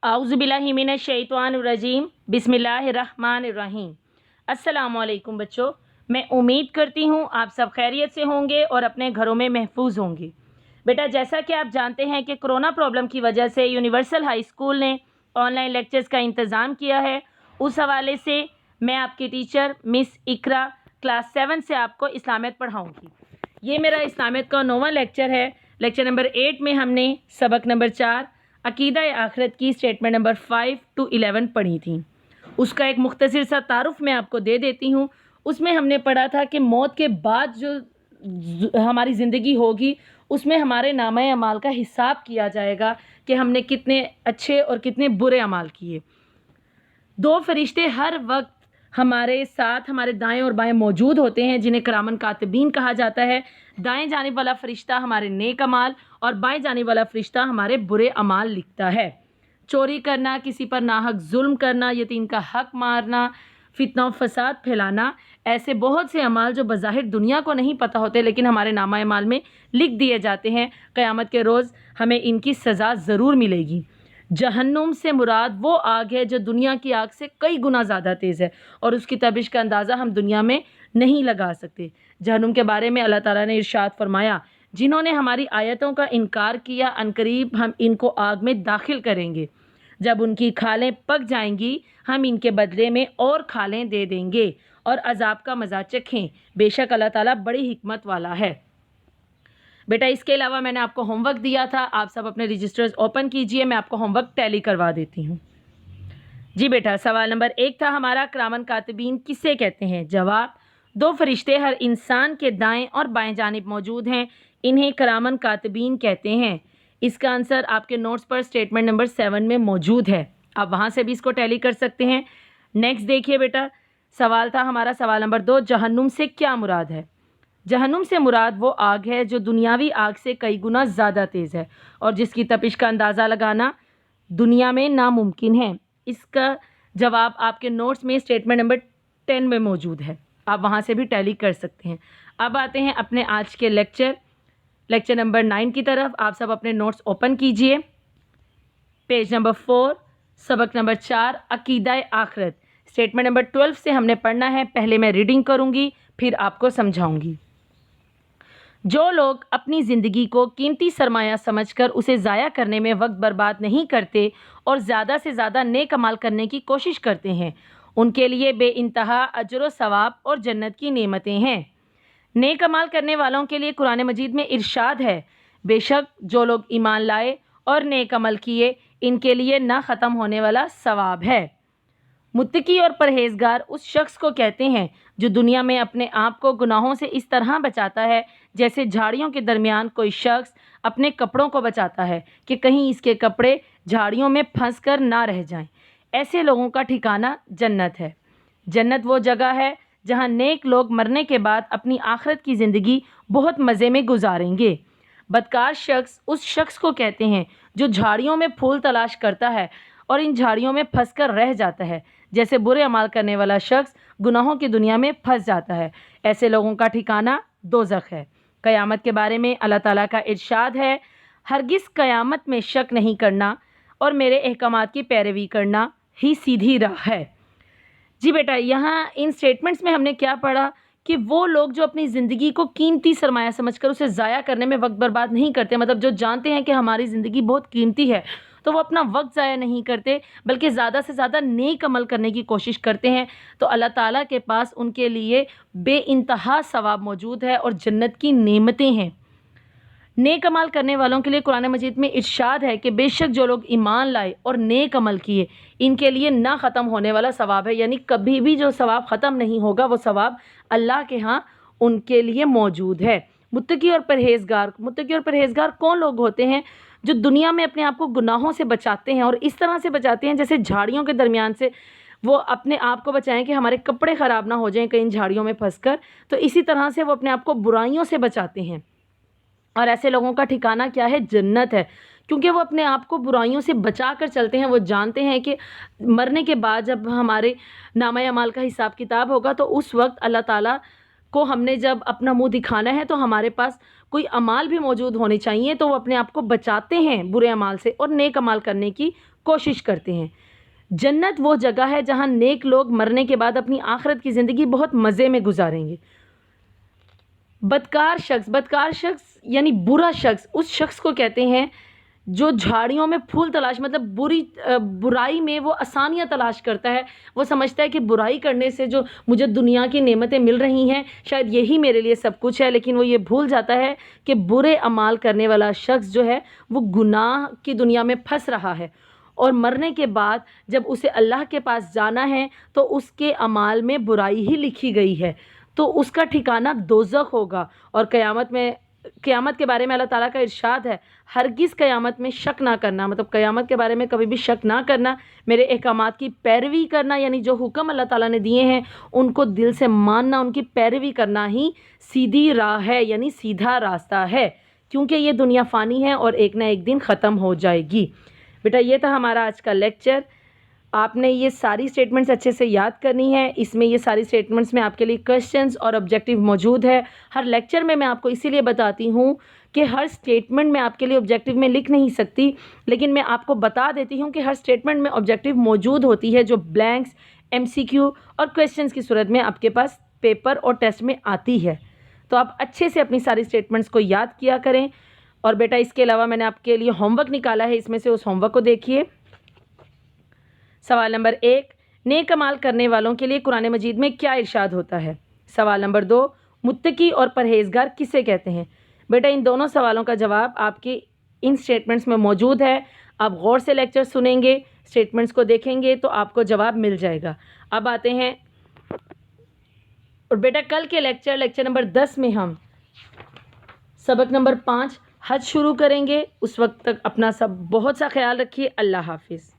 आउज़ुबिल्लाहिमिनश्शैतानिर्रजीम बिस्मिल्लाहिर्रहमानिर्रहीम। अस्सलामुअलैकुम बच्चों, मैं उम्मीद करती हूँ आप सब खैरियत से होंगे और अपने घरों में महफूज होंगे। बेटा, जैसा कि आप जानते हैं कि कोरोना प्रॉब्लम की वजह से यूनिवर्सल हाई स्कूल ने ऑनलाइन लेक्चर्स का इंतज़ाम किया है। उस हवाले से मैं आपकी टीचर मिस इकरा क्लास 7 से आपको इस्लामियत पढ़ाऊँगी। ये मेरा इस्लामियत का 9वां लेक्चर है। लेक्चर नंबर 8 में हमने सबक नंबर 4 अकीदा आखिरत की स्टेटमेंट नंबर 5 to 11 पढ़ी थी। उसका एक मुख्तसर सा तारुफ मैं आपको दे देती हूँ। उसमें हमने पढ़ा था कि मौत के बाद जो हमारी ज़िंदगी होगी उसमें हमारे नामा अमाल का हिसाब किया जाएगा कि हमने कितने अच्छे और कितने बुरे अमाल किए। दो फरिश्ते हर वक्त हमारे साथ हमारे दाएं और बाएं मौजूद होते हैं, जिन्हें किरामन कातिबीन कहा जाता है। दाएं जानिब वाला फरिश्ता हमारे नेक अमाल और बाएं जानिब वाला फरिश्ता हमारे बुरे अमाल लिखता है। चोरी करना, किसी पर नाहक जुल्म करना, यतीम का हक मारना, फितना फसाद फैलाना, ऐसे बहुत से अमाल जो बज़ाहिर दुनिया को नहीं पता होते लेकिन हमारे नामा अमाल में लिख दिए जाते हैं। क़यामत के रोज़ हमें इनकी सज़ा ज़रूर मिलेगी। जहन्नुम से मुराद वो आग है जो दुनिया की आग से कई गुना ज़्यादा तेज़ है और उसकी तपिश का अंदाज़ा हम दुनिया में नहीं लगा सकते। जहन्नुम के बारे में अल्लाह ताला ने इरशाद फरमाया, जिन्होंने हमारी आयतों का इनकार किया, अनकरीब हम इनको आग में दाखिल करेंगे। जब उनकी खालें पक जाएंगी हम इनके बदले में और खालें दे देंगे और अजाब का मज़ा चखें। बेशक अल्लाह ताला बड़ी हिकमत वाला है। बेटा, इसके अलावा मैंने आपको होमवर्क दिया था, आप सब अपने रजिस्टर्स ओपन कीजिए। मैं आपको होमवर्क टैली करवा देती हूँ। जी बेटा, सवाल नंबर 1 था हमारा, किरामन कातिबीन किसे कहते हैं? जवाब, दो फरिश्ते हर इंसान के दाएं और बाएं जानिब मौजूद हैं, इन्हें किरामन कातिबीन कहते हैं। इसका आंसर आपके नोट्स पर स्टेटमेंट नंबर 7 में मौजूद है, आप वहाँ से भी इसको टैली कर सकते हैं। नेक्स्ट देखिए बेटा, सवाल था हमारा सवाल नंबर 2, जहन्नुम से क्या मुराद है? जहन्नुम से मुराद वो आग है जो दुनियावी आग से कई गुना ज़्यादा तेज़ है और जिसकी तपिश का अंदाज़ा लगाना दुनिया में नामुमकिन है। इसका जवाब आपके नोट्स में स्टेटमेंट नंबर 10 में मौजूद है, आप वहाँ से भी टैली कर सकते हैं। अब आते हैं अपने आज के लेक्चर नंबर 9 की तरफ। आप सब अपने नोट्स ओपन कीजिए। पेज नंबर 4, सबक नंबर 4 अकीदा आखिरत, स्टेटमेंट नंबर 12 से हमने पढ़ना है। पहले मैं रीडिंग करूँगी, फिर आपको समझाऊँगी। जो लोग अपनी ज़िंदगी को कीमती सरमाया समझकर उसे ज़ाया करने में वक्त बर्बाद नहीं करते और ज़्यादा से ज़्यादा नेक अमाल करने की कोशिश करते हैं, उनके लिए बेइंतहा अजर व सवाब और जन्नत की नेमतें हैं। नेक अमाल करने वालों के लिए कुरान मजीद में इरशाद है, बेशक जो लोग ईमान लाए और नेक अमल किए, इनके लिए ना ख़त्म होने वाला सवाब है। मुत्तकी और परहेज़गार उस शख्स को कहते हैं जो दुनिया में अपने आप को गुनाहों से इस तरह बचाता है जैसे झाड़ियों के दरमियान कोई शख्स अपने कपड़ों को बचाता है कि कहीं इसके कपड़े झाड़ियों में फंस कर ना रह जाएं। ऐसे लोगों का ठिकाना जन्नत है। जन्नत वो जगह है जहां नेक लोग मरने के बाद अपनी आखिरत की ज़िंदगी बहुत मज़े में गुजारेंगे। बदकार शख्स उस शख्स को कहते हैं जो झाड़ियों में फूल तलाश करता है और इन झाड़ियों में फंस कर रह जाता है, जैसे बुरे अमाल करने वाला शख्स गुनाहों की दुनिया में फंस जाता है। ऐसे लोगों का ठिकाना दोज़ख है। क़यामत के बारे में अल्लाह ताला का इरशाद है, हरगिज़ क़यामत में शक नहीं करना और मेरे अहकामात की पैरवी करना ही सीधी राह है। जी बेटा, यहाँ इन स्टेटमेंट्स में हमने क्या पढ़ा कि वो लोग जो अपनी ज़िंदगी को कीमती सरमाया समझकर उसे ज़ाया करने में वक्त बर्बाद नहीं करते, मतलब जो जानते हैं कि हमारी ज़िंदगी बहुत कीमती है तो वो अपना वक्त ज़ाया नहीं करते बल्कि ज़्यादा से ज़्यादा नेक अमल करने की कोशिश करते हैं, तो अल्लाह ताला के पास उनके लिए बेइंतहा सवाब मौजूद है और जन्नत की नेमतें हैं। नेक अमल करने वालों के लिए कुरान मजीद में इरशाद है कि बेशक जो लोग ईमान लाए और नेक अमल किए, इनके लिए ना ख़त्म होने वाला सवाब है, यानी कभी भी जो सवाब ख़त्म नहीं होगा वो सवाब अल्लाह के यहाँ उनके लिए मौजूद है। मुत्तकी और परहेज़गार कौन लोग होते हैं? जो दुनिया में अपने आप को गुनाहों से बचाते हैं और इस तरह से बचाते हैं जैसे झाड़ियों के दरमियान से वो अपने आप को बचाएं कि हमारे कपड़े ख़राब ना हो जाएं कहीं झाड़ियों में फंसकर, तो इसी तरह से वो अपने आप को बुराइयों से बचाते हैं। और ऐसे लोगों का ठिकाना क्या है? जन्नत है, क्योंकि वो अपने आप को बुराइयों से बचा कर चलते हैं। वो जानते हैं कि मरने के बाद जब हमारे नामा अमाल का हिसाब किताब होगा तो उस वक्त अल्लाह ताला को हमने जब अपना मुंह दिखाना है तो हमारे पास कोई अमाल भी मौजूद होने चाहिए, तो वो अपने आप को बचाते हैं बुरे अमाल से और नेक अमाल करने की کوشش کرتے ہیں۔ جنت وہ جگہ ہے جہاں نیک لوگ مرنے کے بعد اپنی آخرت کی زندگی بہت مزے میں گزاریں گے۔ بدکار شخص یعنی برا شخص، اس شخص کو کہتے ہیں جو جھاڑیوں میں پھول تلاش، مطلب برائی میں وہ آسانیاں تلاش کرتا ہے۔ وہ سمجھتا ہے کہ برائی کرنے سے جو مجھے دنیا کی نعمتیں مل رہی ہیں شاید یہی میرے لیے سب کچھ ہے، لیکن وہ یہ بھول جاتا ہے کہ برے اعمال کرنے والا شخص جو ہے وہ گناہ کی دنیا میں پھنس رہا ہے، اور مرنے کے بعد جب اسے اللہ کے پاس جانا ہے تو اس کے اعمال میں برائی ہی لکھی گئی ہے، تو اس کا ٹھکانہ دوزخ ہوگا۔ اور قیامت کے بارے میں اللہ تعالیٰ کا ارشاد ہے، ہرگز قیامت میں شک نہ کرنا، مطلب قیامت کے بارے میں کبھی بھی شک نہ کرنا، میرے احکامات کی پیروی کرنا، یعنی جو حکم اللہ تعالیٰ نے دیے ہیں ان کو دل سے ماننا، ان کی پیروی کرنا ہی سیدھی راہ ہے، یعنی سیدھا راستہ ہے، کیونکہ یہ دنیا فانی ہے اور ایک نہ ایک دن ختم ہو جائے گی۔ بیٹا یہ تھا ہمارا آج کا لیکچر۔ آپ نے یہ ساری سٹیٹمنٹس اچھے سے یاد کرنی ہے۔ اس میں یہ ساری سٹیٹمنٹس میں آپ کے لیے کویسچنز اور آبجیکٹیو موجود ہے۔ ہر لیکچر میں آپ کو اسی لیے بتاتی ہوں کہ ہر سٹیٹمنٹ میں آپ کے لیے آبجیکٹیو میں لکھ نہیں سکتی، لیکن میں آپ کو بتا دیتی ہوں کہ ہر سٹیٹمنٹ میں آبجیکٹیو موجود ہوتی ہے جو بلینکس، MCQ اور کویسچنز کی صورت میں آپ کے پاس پیپر اور ٹیسٹ میں آتی ہے۔ تو آپ اچھے سے اپنی ساری سٹیٹمنٹس کو یاد کیا کریں۔ اور بیٹا اس کے علاوہ میں نے آپ کے لیے ہوم ورک نکالا ہے، اس میں سے اس ہوم ورک کو دیکھیے۔ سوال نمبر 1، نیک اعمال کرنے والوں کے لیے قرآن مجید میں کیا ارشاد ہوتا ہے؟ سوال نمبر 2، متقی اور پرہیزگار کسے کہتے ہیں؟ بیٹا ان دونوں سوالوں کا جواب آپ کے ان سٹیٹمنٹس میں موجود ہے۔ آپ غور سے لیکچر سنیں گے، سٹیٹمنٹس کو دیکھیں گے تو آپ کو جواب مل جائے گا۔ اب آتے ہیں، اور بیٹا کل کے لیکچر نمبر 10 میں ہم سبق نمبر 5 حج شروع کریں گے۔ اس وقت تک اپنا بہت سا خیال رکھیے۔ اللہ حافظ۔